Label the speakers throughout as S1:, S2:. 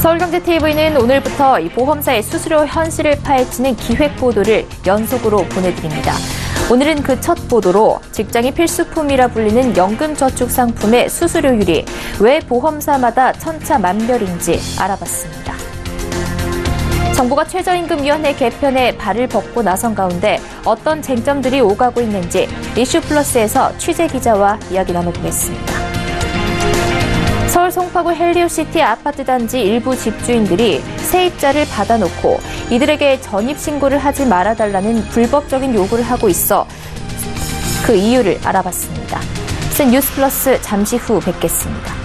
S1: 서울경제TV는 오늘부터 이 보험사의 수수료 현실을 파헤치는 기획 보도를 연속으로 보내드립니다. 오늘은 그 첫 보도로 직장인 필수품이라 불리는 연금저축 상품의 수수료율이 왜 보험사마다 천차만별인지 알아봤습니다. 정부가 최저임금위원회 개편에 발을 벗고 나선 가운데 어떤 쟁점들이 오가고 있는지 이슈플러스에서 취재기자와 이야기 나눠보겠습니다. 서울 송파구 헬리오시티 아파트 단지 일부 집주인들이 세입자를 받아놓고 이들에게 전입신고를 하지 말아달라는 불법적인 요구를 하고 있어 그 이유를 알아봤습니다. 뉴스플러스 잠시 후 뵙겠습니다.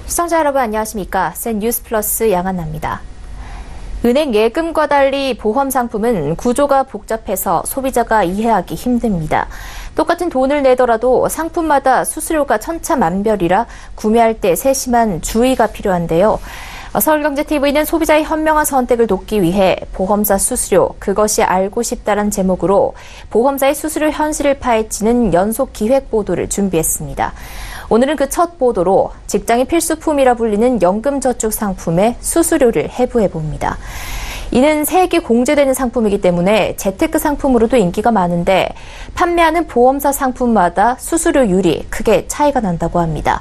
S1: 시청자 여러분 안녕하십니까? 뉴스플러스 양한나입니다. 은행 예금과 달리 보험 상품은 구조가 복잡해서 소비자가 이해하기 힘듭니다. 똑같은 돈을 내더라도 상품마다 수수료가 천차만별이라 구매할 때 세심한 주의가 필요한데요. 서울경제TV는 소비자의 현명한 선택을 돕기 위해 보험사 수수료, 그것이 알고 싶다란 제목으로 보험사의 수수료 현실을 파헤치는 연속 기획 보도를 준비했습니다. 오늘은 그 첫 보도로 직장인 필수품이라 불리는 연금저축 상품의 수수료를 해부해봅니다. 이는 세액이 공제되는 상품이기 때문에 재테크 상품으로도 인기가 많은데 판매하는 보험사 상품마다 수수료율이 크게 차이가 난다고 합니다.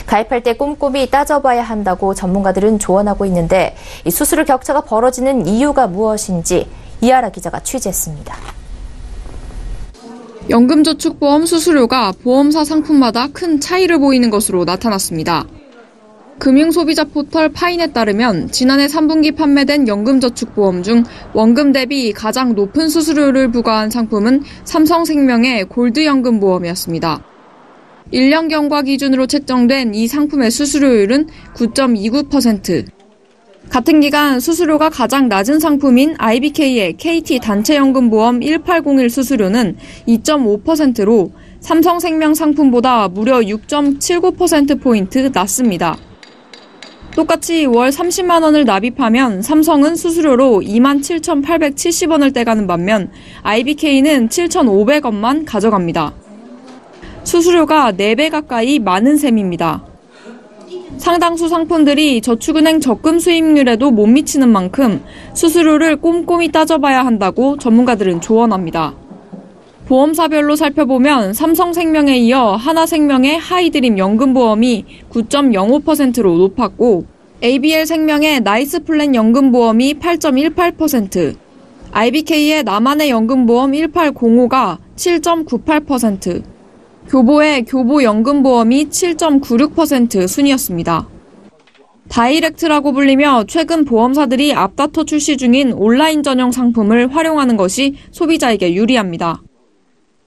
S1: 가입할 때 꼼꼼히 따져봐야 한다고 전문가들은 조언하고 있는데 이 수수료 격차가 벌어지는 이유가 무엇인지 이하라 기자가 취재했습니다.
S2: 연금저축보험 수수료가 보험사 상품마다 큰 차이를 보이는 것으로 나타났습니다. 금융소비자 포털 파인에 따르면 지난해 3분기 판매된 연금저축보험 중 원금 대비 가장 높은 수수료를 부과한 상품은 삼성생명의 골드연금보험이었습니다. 1년 경과 기준으로 책정된 이 상품의 수수료율은 9.29%. 같은 기간 수수료가 가장 낮은 상품인 IBK의 KT 단체연금보험 1801 수수료는 2.5%로 삼성생명 상품보다 무려 6.79%포인트 낮습니다. 똑같이 월 30만 원을 납입하면 삼성은 수수료로 27,870원을 떼가는 반면 IBK는 7,500원만 가져갑니다. 수수료가 4배 가까이 많은 셈입니다. 상당수 상품들이 저축은행 적금 수익률에도 못 미치는 만큼 수수료를 꼼꼼히 따져봐야 한다고 전문가들은 조언합니다. 보험사별로 살펴보면 삼성생명에 이어 하나생명의 하이드림 연금보험이 9.05%로 높았고 ABL생명의 나이스플랜 연금보험이 8.18%, IBK의 나만의 연금보험 1805가 7.98%, 교보의 교보연금보험이 7.96% 순이었습니다. 다이렉트라고 불리며 최근 보험사들이 앞다퉈 출시 중인 온라인 전용 상품을 활용하는 것이 소비자에게 유리합니다.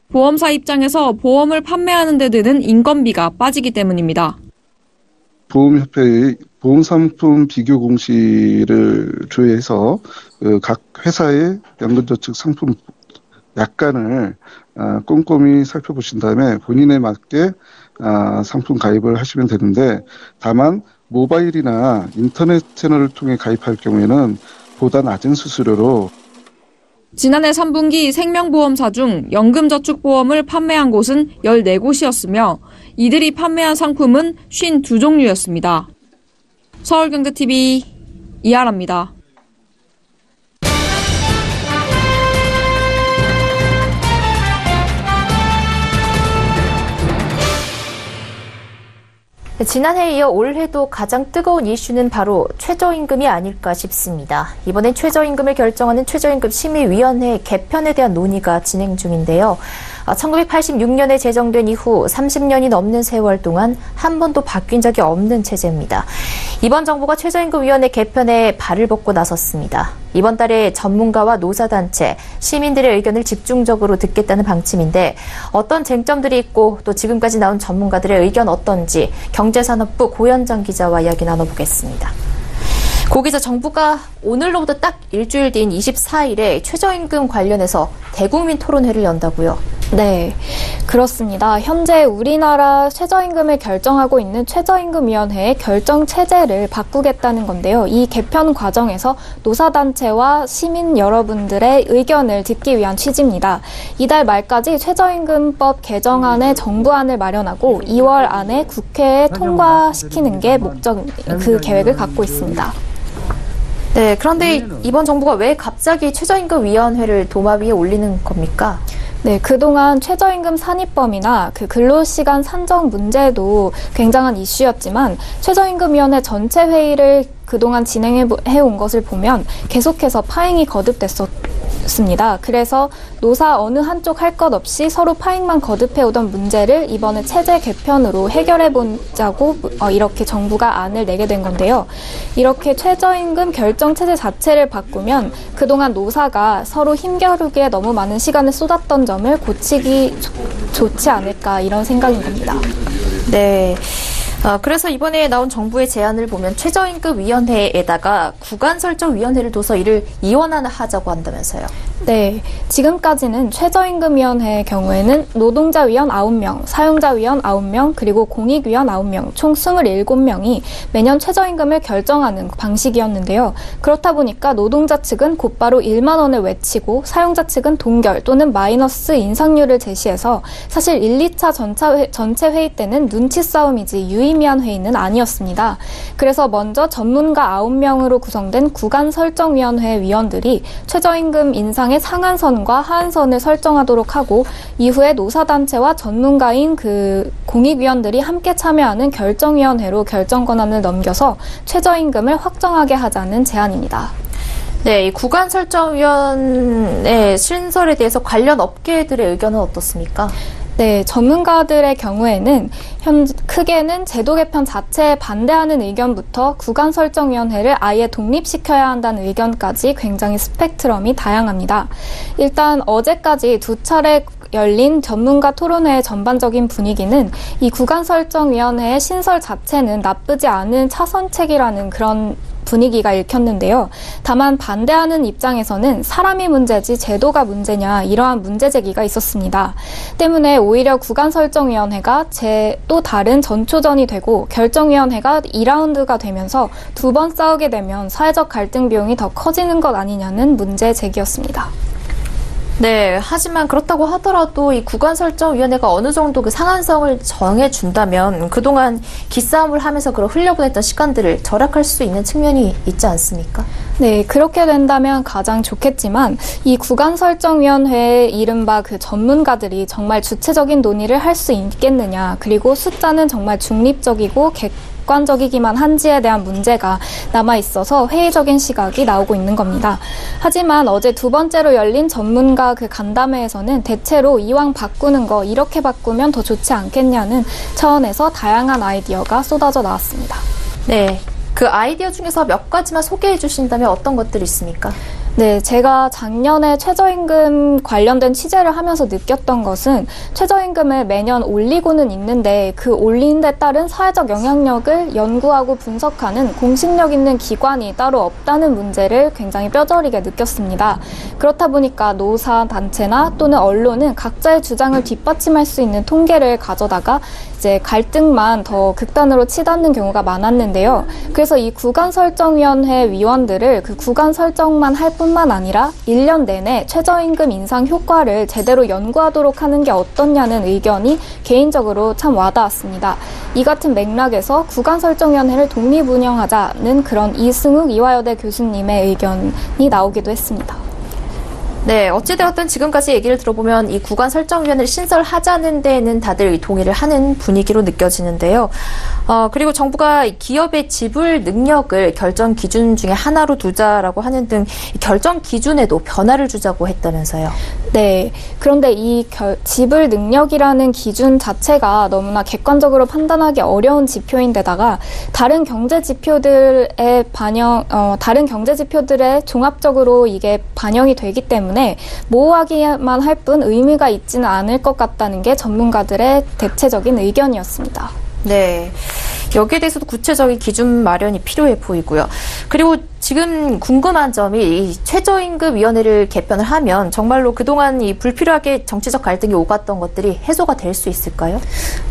S2: 보험사 입장에서 보험을 판매하는 데 드는 인건비가 빠지기 때문입니다.
S3: 보험협회의 보험상품 비교 공시를 조회해서 각 회사의 연금저축 상품 약관을 꼼꼼히 살펴보신 다음에 본인에 맞게 상품 가입을 하시면 되는데 다만 모바일이나 인터넷 채널을 통해 가입할 경우에는 보다 낮은 수수료로
S2: 지난해 3분기 생명보험사 중 연금저축보험을 판매한 곳은 14곳이었으며 이들이 판매한 상품은 52종류였습니다. 서울경제TV 이하라입니다.
S1: 지난해에 이어 올해도 가장 뜨거운 이슈는 바로 최저임금이 아닐까 싶습니다. 이번엔 최저임금을 결정하는 최저임금심의위원회 개편에 대한 논의가 진행 중인데요. 1986년에 제정된 이후 30년이 넘는 세월 동안 한 번도 바뀐 적이 없는 체제입니다. 이번 정부가 최저임금위원회 개편에 발을 뻗고 나섰습니다. 이번 달에 전문가와 노사단체, 시민들의 의견을 집중적으로 듣겠다는 방침인데 어떤 쟁점들이 있고 또 지금까지 나온 전문가들의 의견 어떤지 경제산업부 고현정 기자와 이야기 나눠보겠습니다. 고 기자, 정부가 오늘로부터 딱 일주일 뒤인 24일에 최저임금 관련해서 대국민 토론회를 연다고요?
S4: 네, 그렇습니다. 현재 우리나라 최저임금을 결정하고 있는 최저임금위원회의 결정 체제를 바꾸겠다는 건데요. 이 개편 과정에서 노사단체와 시민 여러분들의 의견을 듣기 위한 취지입니다. 이달 말까지 최저임금법 개정안의 정부안을 마련하고 2월 안에 국회에 통과시키는 게 그 계획을 갖고 있습니다.
S1: 네, 그런데 이번 정부가 왜 갑자기 최저임금위원회를 도마 위에 올리는 겁니까?
S4: 네, 그동안 최저임금 산입범이나 근로시간 산정 문제도 굉장한 이슈였지만 최저임금위원회 전체 회의를 그동안 진행해온 것을 보면 계속해서 파행이 거듭됐었습니다. 그래서 노사 어느 한쪽 할 것 없이 서로 파행만 거듭해오던 문제를 이번에 체제 개편으로 해결해보자고 이렇게 정부가 안을 내게 된 건데요. 이렇게 최저임금 결정 체제 자체를 바꾸면 그동안 노사가 서로 힘겨루기에 너무 많은 시간을 쏟았던 점을 고치기 좋지 않을까 이런 생각인 겁니다.
S1: 네. 그래서 이번에 나온 정부의 제안을 보면 최저임금위원회에다가 구간설정위원회를 둬서 이를 이원하자고 한다면서요.
S4: 네, 지금까지는 최저임금위원회의 경우에는 노동자위원 9명, 사용자위원 9명, 그리고 공익위원 9명, 총 27명이 매년 최저임금을 결정하는 방식이었는데요. 그렇다 보니까 노동자 측은 곧바로 1만 원을 외치고 사용자 측은 동결 또는 마이너스 인상률을 제시해서 사실 1, 2차 전체 회의 때는 눈치 싸움이지 유의미한 회의는 아니었습니다. 그래서 먼저 전문가 9명으로 구성된 구간설정위원회 위원들이 최저임금 인상의 상한선과 하한선을 설정하도록 하고 이후에 노사단체와 전문가인 공익위원들이 함께 참여하는 결정위원회로 결정 권한을 넘겨서 최저임금을 확정하게 하자는 제안입니다.
S1: 네, 이 구간설정위원회 신설에 대해서 관련 업계들의 의견은 어떻습니까?
S4: 네, 전문가들의 경우에는 크게는 제도 개편 자체에 반대하는 의견부터 구간설정위원회를 아예 독립시켜야 한다는 의견까지 굉장히 스펙트럼이 다양합니다. 일단 어제까지 2차례 열린 전문가 토론회의 전반적인 분위기는 이 구간설정위원회의 신설 자체는 나쁘지 않은 차선책이라는 그런 분위기가 읽혔는데요. 다만 반대하는 입장에서는 사람이 문제지 제도가 문제냐 이러한 문제 제기가 있었습니다. 때문에 오히려 구간설정위원회가 또 다른 전초전이 되고 결정위원회가 2라운드가 되면서 2번 싸우게 되면 사회적 갈등 비용이 더 커지는 것 아니냐는 문제 제기였습니다.
S1: 네, 하지만 그렇다고 하더라도 이 구간설정위원회가 어느 정도 그 상한선을 정해준다면 그동안 기싸움을 하면서 그런 흘려보냈던 시간들을 절약할 수 있는 측면이 있지 않습니까?
S4: 네, 그렇게 된다면 가장 좋겠지만 이 구간설정위원회의 이른바 전문가들이 정말 주체적인 논의를 할 수 있겠느냐, 그리고 숫자는 정말 중립적이고 객관적이기만 한지에 대한 문제가 남아있어서 회의적인 시각이 나오고 있는 겁니다. 하지만 어제 2번째로 열린 전문가 간담회에서는 대체로 이왕 바꾸는 거 이렇게 바꾸면 더 좋지 않겠냐는 차원에서 다양한 아이디어가 쏟아져 나왔습니다.
S1: 네, 그 아이디어 중에서 몇 가지만 소개해 주신다면 어떤 것들이 있습니까?
S4: 네, 제가 작년에 최저임금 관련된 취재를 하면서 느꼈던 것은 최저임금을 매년 올리고는 있는데 그 올린 데 따른 사회적 영향력을 연구하고 분석하는 공신력 있는 기관이 따로 없다는 문제를 굉장히 뼈저리게 느꼈습니다. 그렇다 보니까 노사 단체나 또는 언론은 각자의 주장을 뒷받침할 수 있는 통계를 가져다가 이제 갈등만 더 극단으로 치닫는 경우가 많았는데요. 그래서 이 구간설정위원회 위원들을 구간 설정만 할 뿐만 아니라 1년 내내 최저임금 인상 효과를 제대로 연구하도록 하는 게 어떻냐는 의견이 개인적으로 참 와닿았습니다. 이 같은 맥락에서 구간설정위원회를 독립운영하자는 그런 이승욱 이화여대 교수님의 의견이 나오기도 했습니다.
S1: 네, 어찌되었든 지금까지 얘기를 들어보면 이 구간설정위원회를 신설하자는 데에는 다들 동의를 하는 분위기로 느껴지는데요. 그리고 정부가 기업의 지불 능력을 결정 기준 중에 하나로 두자라고 하는 등 결정 기준에도 변화를 주자고 했다면서요.
S4: 네. 그런데 이 지불 능력이라는 기준 자체가 너무나 객관적으로 판단하기 어려운 지표인데다가 다른 경제 지표들에 종합적으로 이게 반영이 되기 때문에 모호하기만 할 뿐 의미가 있지는 않을 것 같다는 게 전문가들의 대체적인 의견이었습니다.
S1: 네. 여기에 대해서도 구체적인 기준 마련이 필요해 보이고요. 그리고 지금 궁금한 점이 이 최저임금위원회를 개편을 하면 정말로 그동안 이 불필요하게 정치적 갈등이 오갔던 것들이 해소가 될 수 있을까요?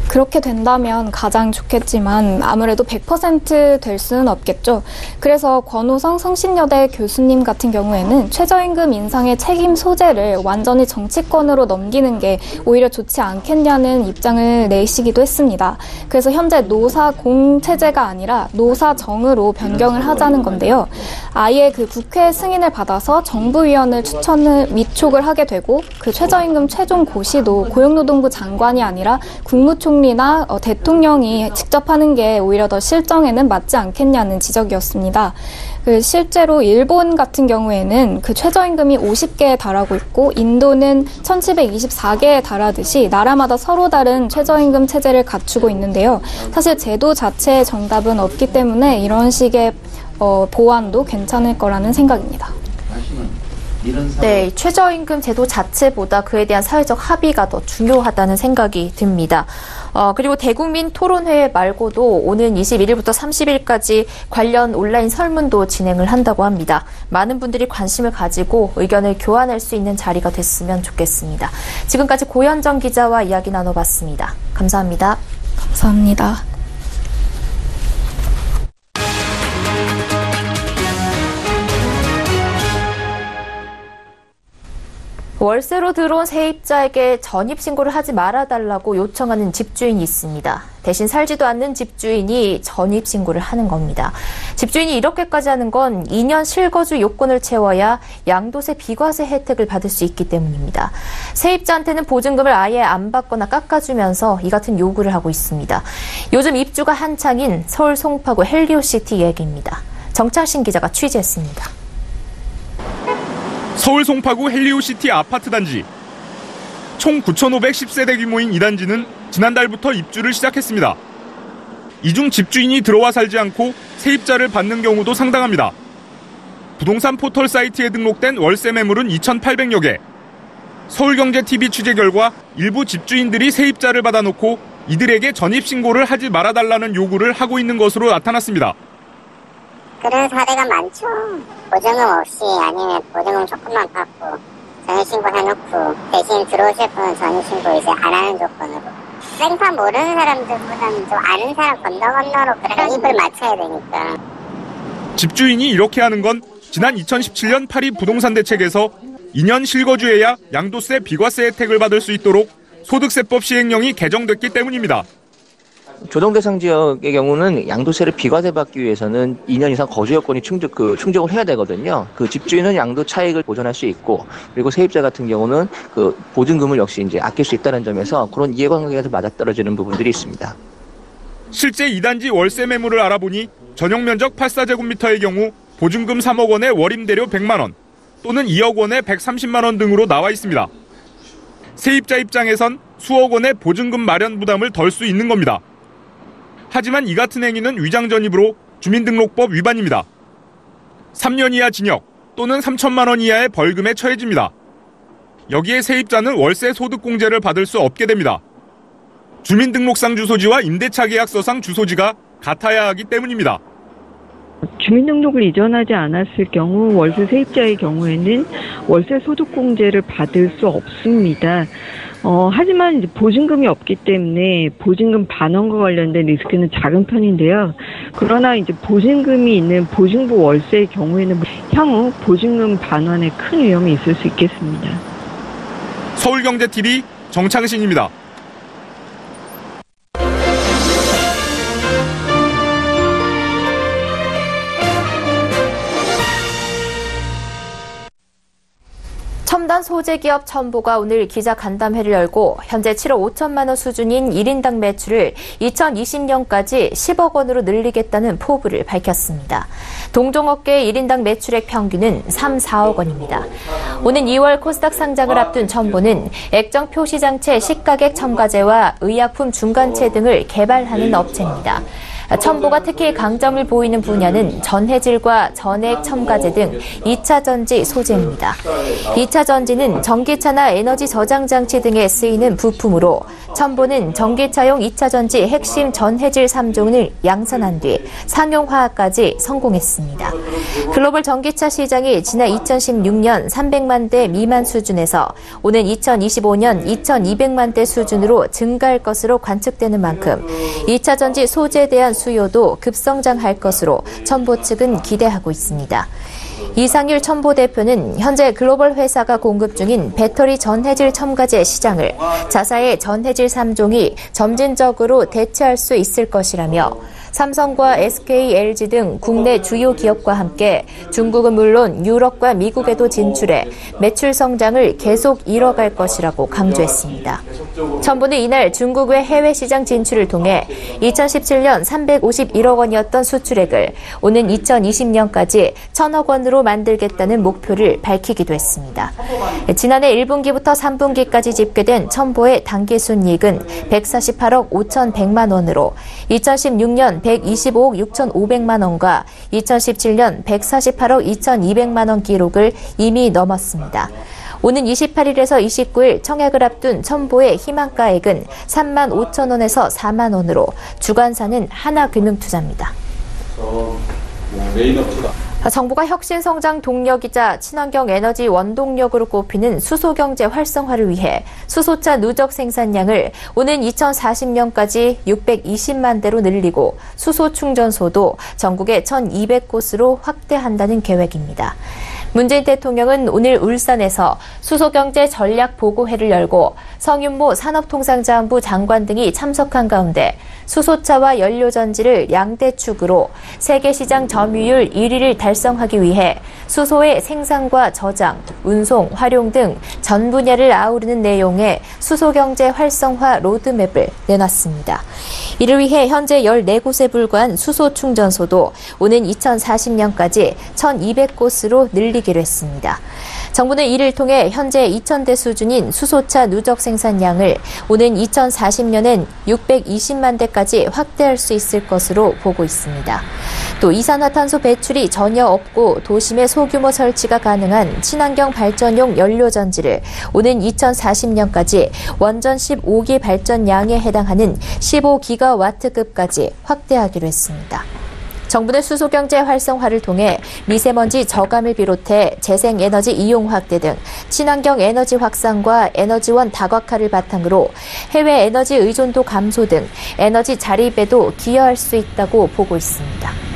S4: 그렇게 된다면 가장 좋겠지만 아무래도 100% 될 수는 없겠죠. 그래서 권호성 성신여대 교수님 같은 경우에는 최저임금 인상의 책임 소재를 완전히 정치권으로 넘기는 게 오히려 좋지 않겠냐는 입장을 내시기도 했습니다. 그래서 현재 노사공 체제가 아니라 노사정으로 변경을 하자는 건데요. 아예 그 국회 승인을 받아서 정부위원을 위촉을 하게 되고 그 최저임금 최종 고시도 고용노동부 장관이 아니라 국무총리나 대통령이 직접 하는 게 오히려 더 실정에는 맞지 않겠냐는 지적이었습니다. 실제로 일본 같은 경우에는 그 최저임금이 50개에 달하고 있고 인도는 1724개에 달하듯이 나라마다 서로 다른 최저임금 체제를 갖추고 있는데요. 사실 제도 자체에 정답은 없기 때문에 이런 식의 보완도 괜찮을 거라는 생각입니다.
S1: 네, 최저임금 제도 자체보다 그에 대한 사회적 합의가 더 중요하다는 생각이 듭니다. 그리고 대국민 토론회 말고도 오는 21일부터 30일까지 관련 온라인 설문도 진행을 한다고 합니다. 많은 분들이 관심을 가지고 의견을 교환할 수 있는 자리가 됐으면 좋겠습니다. 지금까지 고현정 기자와 이야기 나눠봤습니다. 감사합니다.
S4: 감사합니다.
S1: 월세로 들어온 세입자에게 전입신고를 하지 말아달라고 요청하는 집주인이 있습니다. 대신 살지도 않는 집주인이 전입신고를 하는 겁니다. 집주인이 이렇게까지 하는 건 2년 실거주 요건을 채워야 양도세 비과세 혜택을 받을 수 있기 때문입니다. 세입자한테는 보증금을 아예 안 받거나 깎아주면서 이 같은 요구를 하고 있습니다. 요즘 입주가 한창인 서울 송파구 헬리오시티 얘기입니다. 정창신 기자가 취재했습니다.
S5: 서울 송파구 헬리오시티 아파트 단지. 총 9,510세대 규모인 이 단지는 지난달부터 입주를 시작했습니다. 이 중 집주인이 들어와 살지 않고 세입자를 받는 경우도 상당합니다. 부동산 포털 사이트에 등록된 월세 매물은 2,800여 개. 서울경제TV 취재 결과 일부 집주인들이 세입자를 받아놓고 이들에게 전입신고를 하지 말아달라는 요구를 하고 있는 것으로 나타났습니다.
S6: 그런 사례가 많죠. 보증금 없이 아니면 보증금 조금만 받고 전입신고 해놓고 대신 들어오실 분은 전입신고 이제 안 하는 조건으로. 생판 모르는 사람들보다는 좀 아는 사람 건너로 그런 입을 맞춰야 되니까.
S5: 집주인이 이렇게 하는 건 지난 2017년 파리 부동산 대책에서 2년 실거주해야 양도세 비과세 혜택을 받을 수 있도록 소득세법 시행령이 개정됐기 때문입니다.
S7: 조정 대상 지역의 경우는 양도세를 비과세 받기 위해서는 2년 이상 거주 여건이 충족을 해야 되거든요. 그 집주인은 양도 차익을 보전할 수 있고, 그리고 세입자 같은 경우는 그 보증금을 역시 이제 아낄 수 있다는 점에서 그런 이해관계에서 맞아떨어지는 부분들이 있습니다.
S5: 실제 이 단지 월세 매물을 알아보니 전용 면적 84제곱미터의 경우 보증금 3억 원에 월임대료 100만 원 또는 2억 원에 130만 원 등으로 나와 있습니다. 세입자 입장에선 수억 원의 보증금 마련 부담을 덜 수 있는 겁니다. 하지만 이 같은 행위는 위장전입으로 주민등록법 위반입니다. 3년 이하 징역 또는 3천만 원 이하의 벌금에 처해집니다. 여기에 세입자는 월세 소득공제를 받을 수 없게 됩니다. 주민등록상 주소지와 임대차 계약서상 주소지가 같아야 하기 때문입니다.
S8: 주민등록을 이전하지 않았을 경우 월세 세입자의 경우에는 월세 소득공제를 받을 수 없습니다. 하지만 이제 보증금이 없기 때문에 보증금 반환과 관련된 리스크는 작은 편인데요. 그러나 이제 보증금이 있는 보증부 월세의 경우에는 향후 보증금 반환에 큰 위험이 있을 수 있겠습니다.
S5: 서울경제TV 정창신입니다.
S1: 첨단 소재기업 첨보가 오늘 기자간담회를 열고 현재 7억 5천만 원 수준인 1인당 매출을 2020년까지 10억 원으로 늘리겠다는 포부를 밝혔습니다. 동종업계의 1인당 매출액 평균은 3, 4억 원입니다. 오는 2월 코스닥 상장을 앞둔 첨보는 액정 표시장치 식가격 첨가제와 의약품 중간체 등을 개발하는 업체입니다. 첨보가 특히 강점을 보이는 분야는 전해질과 전액 첨가제 등 2차 전지 소재입니다. 2차 전지는 전기차나 에너지 저장 장치 등에 쓰이는 부품으로 첨보는 전기차용 2차 전지 핵심 전해질 3종을 양산한 뒤 상용화까지 성공했습니다. 글로벌 전기차 시장이 지난 2016년 300만 대 미만 수준에서 오는 2025년 2200만 대 수준으로 증가할 것으로 관측되는 만큼 2차 전지 소재에 대한 수요도 급성장할 것으로 첨보 측은 기대하고 있습니다. 이상일 첨보 대표는 현재 글로벌 회사가 공급 중인 배터리 전해질 첨가제 시장을 자사의 전해질 3종이 점진적으로 대체할 수 있을 것이라며 삼성과 SK, LG 등 국내 주요 기업과 함께 중국은 물론 유럽과 미국에도 진출해 매출 성장을 계속 이뤄갈 것이라고 강조했습니다. 첨보는 이날 중국 외 해외 시장 진출을 통해 2017년 351억 원이었던 수출액을 오는 2020년까지 1,000억 원으로 만들겠다는 목표를 밝히기도 했습니다. 지난해 1분기부터 3분기까지 집계된 첨보의 당기순이익은 148억 5,100만 원으로 2016년 125억 6,500만 원과 2017년 148억 2,200만 원 기록을 이미 넘었습니다. 오는 28일에서 29일 청약을 앞둔 첨보의 희망가액은 3만 5천 원에서 4만 원으로 주관사는 하나금융투자입니다. 정부가 혁신성장 동력이자 친환경 에너지 원동력으로 꼽히는 수소경제 활성화를 위해 수소차 누적 생산량을 오는 2040년까지 620만 대로 늘리고 수소 충전소도 전국에 1,200곳으로 확대한다는 계획입니다. 문재인 대통령은 오늘 울산에서 수소경제 전략보고회를 열고 성윤모 산업통상자원부 장관 등이 참석한 가운데 수소차와 연료전지를 양대축으로 세계시장 점유율 1위를 달성하기 위해 수소의 생산과 저장, 운송, 활용 등 전 분야를 아우르는 내용의 수소경제 활성화 로드맵을 내놨습니다. 이를 위해 현재 14곳에 불과한 수소 충전소도 오는 2040년까지 1,200곳으로 늘리기로 했습니다. 정부는 이를 통해 현재 2,000대 수준인 수소차 누적 생산량을 오는 2040년엔 620만 대까지 확대할 수 있을 것으로 보고 있습니다. 또 이산화탄소 배출이 전혀 없고 도심에 소규모 설치가 가능한 친환경 발전용 연료전지를 오는 2040년까지 원전 15기 발전량에 해당하는 15기가와트급까지 확대하기로 했습니다. 정부는 수소경제 활성화를 통해 미세먼지 저감을 비롯해 재생에너지 이용 확대 등 친환경 에너지 확산과 에너지원 다각화를 바탕으로 해외 에너지 의존도 감소 등 에너지 자립에도 기여할 수 있다고 보고 있습니다.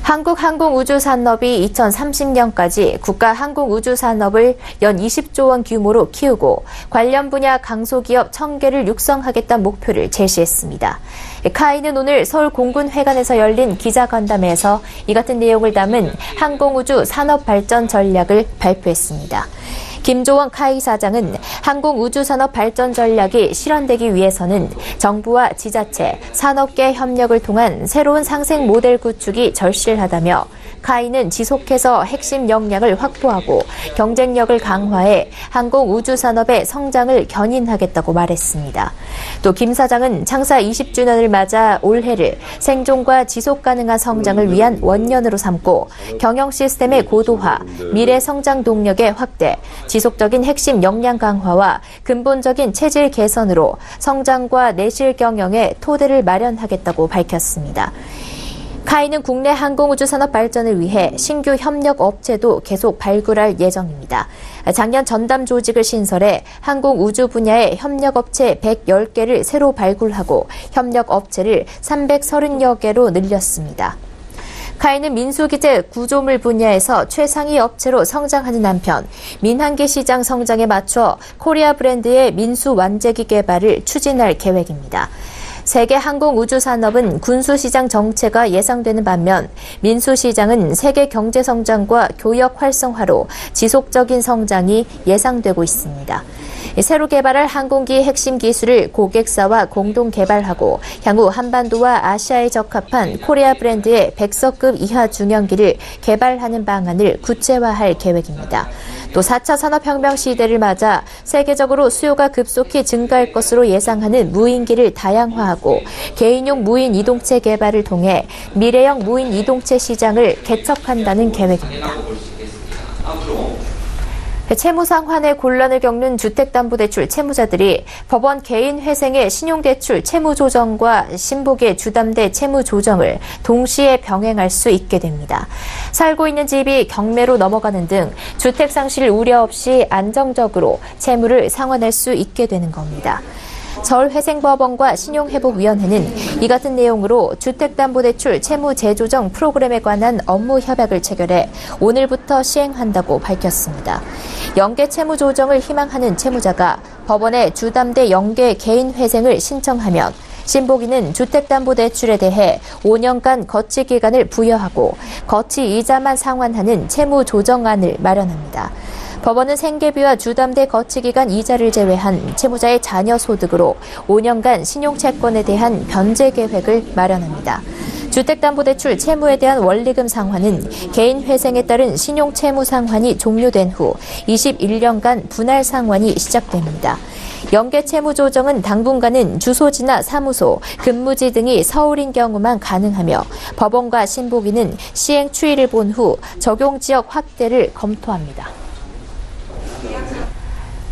S1: 한국항공우주산업이 2030년까지 국가 항공우주산업을 연 20조 원 규모로 키우고 관련 분야 강소기업 1,000개를 육성하겠다는 목표를 제시했습니다. 카이는 오늘 서울공군회관에서 열린 기자간담회에서 이 같은 내용을 담은 항공우주 산업발전 전략을 발표했습니다. 김조원 카이 사장은 항공우주산업 발전 전략이 실현되기 위해서는 정부와 지자체, 산업계 협력을 통한 새로운 상생 모델 구축이 절실하다며 카이는 지속해서 핵심 역량을 확보하고 경쟁력을 강화해 항공우주산업의 성장을 견인하겠다고 말했습니다. 또 김 사장은 창사 20주년을 맞아 올해를 생존과 지속가능한 성장을 위한 원년으로 삼고 경영 시스템의 고도화, 미래 성장 동력의 확대, 지속적인 핵심 역량 강화와 근본적인 체질 개선으로 성장과 내실 경영의 토대를 마련하겠다고 밝혔습니다. 카이는 국내 항공우주산업 발전을 위해 신규 협력 업체도 계속 발굴할 예정입니다. 작년 전담 조직을 신설해 항공우주 분야의 협력업체 110개를 새로 발굴하고 협력업체를 330여 개로 늘렸습니다. 카이는 민수기재 구조물 분야에서 최상위 업체로 성장하는 한편 민항기 시장 성장에 맞춰 코리아 브랜드의 민수 완제기 개발을 추진할 계획입니다. 세계 항공우주산업은 군수시장 정체가 예상되는 반면 민수시장은 세계 경제 성장과 교역 활성화로 지속적인 성장이 예상되고 있습니다. 새로 개발할 항공기 핵심 기술을 고객사와 공동 개발하고 향후 한반도와 아시아에 적합한 코리아 브랜드의 100석급 이하 중형기를 개발하는 방안을 구체화할 계획입니다. 또 4차 산업혁명 시대를 맞아 세계적으로 수요가 급속히 증가할 것으로 예상하는 무인기를 다양화하고 개인용 무인 이동체 개발을 통해 미래형 무인 이동체 시장을 개척한다는 계획입니다. 채무 상환에 곤란을 겪는 주택담보대출 채무자들이 법원 개인회생의 신용대출 채무조정과 신복의 주담대 채무조정을 동시에 병행할 수 있게 됩니다. 살고 있는 집이 경매로 넘어가는 등 주택상실 우려 없이 안정적으로 채무를 상환할 수 있게 되는 겁니다. 서울회생법원과 신용회복위원회는 이 같은 내용으로 주택담보대출 채무 재조정 프로그램에 관한 업무 협약을 체결해 오늘부터 시행한다고 밝혔습니다. 연계 채무 조정을 희망하는 채무자가 법원에 주담대 연계 개인회생을 신청하면 신복이는 주택담보대출에 대해 5년간 거치 기간을 부여하고 거치 이자만 상환하는 채무 조정안을 마련합니다. 법원은 생계비와 주담대 거치기간 이자를 제외한 채무자의 자녀 소득으로 5년간 신용채권에 대한 변제 계획을 마련합니다. 주택담보대출 채무에 대한 원리금 상환은 개인회생에 따른 신용채무 상환이 종료된 후 21년간 분할 상환이 시작됩니다. 연계 채무 조정은 당분간은 주소지나 사무소, 근무지 등이 서울인 경우만 가능하며 법원과 신복위는 시행 추이를 본 후 적용 지역 확대를 검토합니다.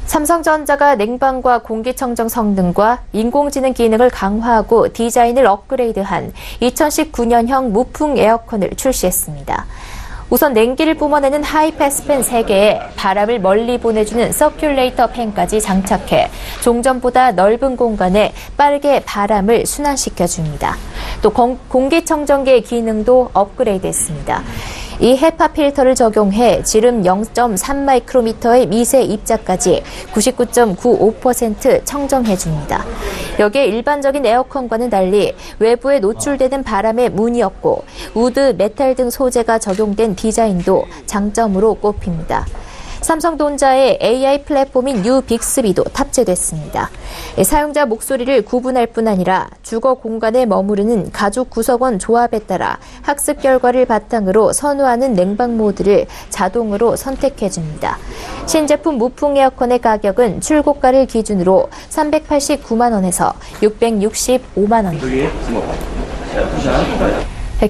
S1: 삼성전자가 냉방과 공기청정 성능과 인공지능 기능을 강화하고 디자인을 업그레이드한 2019년형 무풍 에어컨을 출시했습니다. 우선 냉기를 뿜어내는 하이패스팬 3개에 바람을 멀리 보내주는 서큘레이터 팬까지 장착해 종전보다 넓은 공간에 빠르게 바람을 순환시켜줍니다. 또 공기청정기의 기능도 업그레이드했습니다. 이 헤파 필터를 적용해 지름 0.3마이크로미터의 미세 입자까지 99.95% 청정해줍니다. 여기에 일반적인 에어컨과는 달리 외부에 노출되는 바람에 문이 없고 우드, 메탈 등 소재가 적용된 디자인도 장점으로 꼽힙니다. 삼성돈자의 AI 플랫폼인 유빅스비도 탑재됐습니다. 사용자 목소리를 구분할 뿐 아니라 주거 공간에 머무르는 가족 구성원 조합에 따라 학습 결과를 바탕으로 선호하는 냉방 모드를 자동으로 선택해줍니다. 신제품 무풍 에어컨의 가격은 출고가를 기준으로 389만 원에서 665만 원입니다.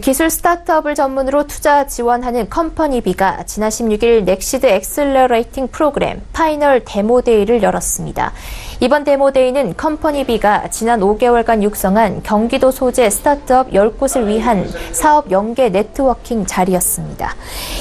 S1: 기술 스타트업을 전문으로 투자 지원하는 컴퍼니비가 지난 16일 넥시드 엑셀러레이팅 프로그램 파이널 데모데이를 열었습니다. 이번 데모데이는 컴퍼니비가 지난 5개월간 육성한 경기도 소재 스타트업 10곳을 위한 사업 연계 네트워킹 자리였습니다.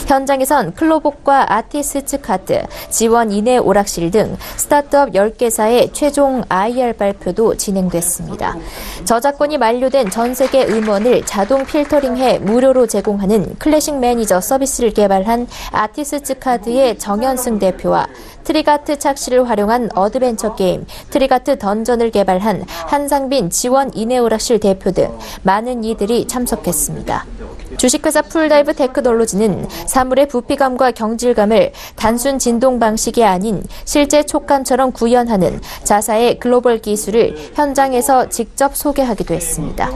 S1: 현장에선 클로복과 아티스츠카드, 지원 이내 오락실 등 스타트업 10개사의 최종 IR 발표도 진행됐습니다. 저작권이 만료된 전 세계 음원을 자동 필터링해 무료로 제공하는 클래식 매니저 서비스를 개발한 아티스츠카드의 정현승 대표와 트리가트 착시를 활용한 어드벤처 게임 트리가트 던전을 개발한 한상빈 지원 이내오락실 대표 등 많은 이들이 참석했습니다. 주식회사 풀다이브 테크놀로지는 사물의 부피감과 경질감을 단순 진동 방식이 아닌 실제 촉감처럼 구현하는 자사의 글로벌 기술을 현장에서 직접 소개하기도 했습니다.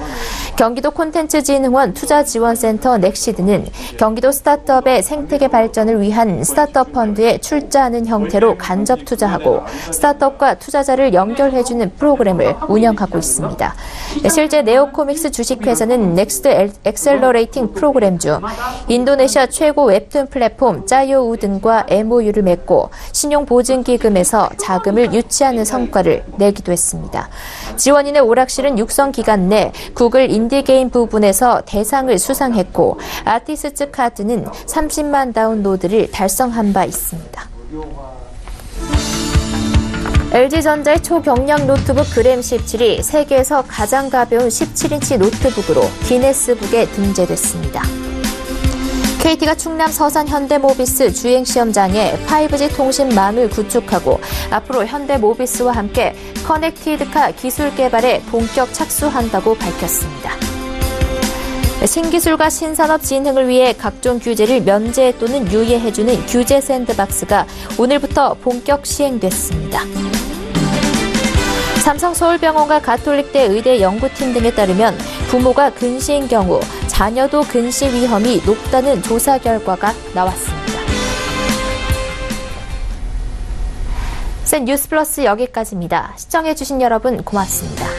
S1: 경기도 콘텐츠진흥원 투자지원센터 넥시드는 경기도 스타트업의 생태계 발전을 위한 스타트업 펀드에 출자하는 형태로 간접 투자하고 스타트업과 투자자를 연결해주는 프로그램을 운영하고 있습니다. 실제 네오코믹스 주식회사는 넥스트 엑셀러레이팅 프로그램 중 인도네시아 최고 웹툰 플랫폼 짜요우든과 MOU를 맺고 신용보증기금에서 자금을 유치하는 성과를 내기도 했습니다. 지원인의 오락실은 육성 기간 내 구글 인디게임 부분에서 대상을 수상했고 아티스트 카드는 30만 다운로드를 달성한 바 있습니다. LG전자의 초경량 노트북 그램 17이 세계에서 가장 가벼운 17인치 노트북으로 기네스북에 등재됐습니다. KT가 충남 서산 현대모비스 주행시험장에 5G 통신망을 구축하고 앞으로 현대모비스와 함께 커넥티드카 기술 개발에 본격 착수한다고 밝혔습니다. 신기술과 신산업 진흥을 위해 각종 규제를 면제 또는 유예해주는 규제 샌드박스가 오늘부터 본격 시행됐습니다. 삼성서울병원과 가톨릭대 의대 연구팀 등에 따르면 부모가 근시인 경우 자녀도 근시 위험이 높다는 조사 결과가 나왔습니다. 센 뉴스 플러스 여기까지입니다. 시청해주신 여러분 고맙습니다.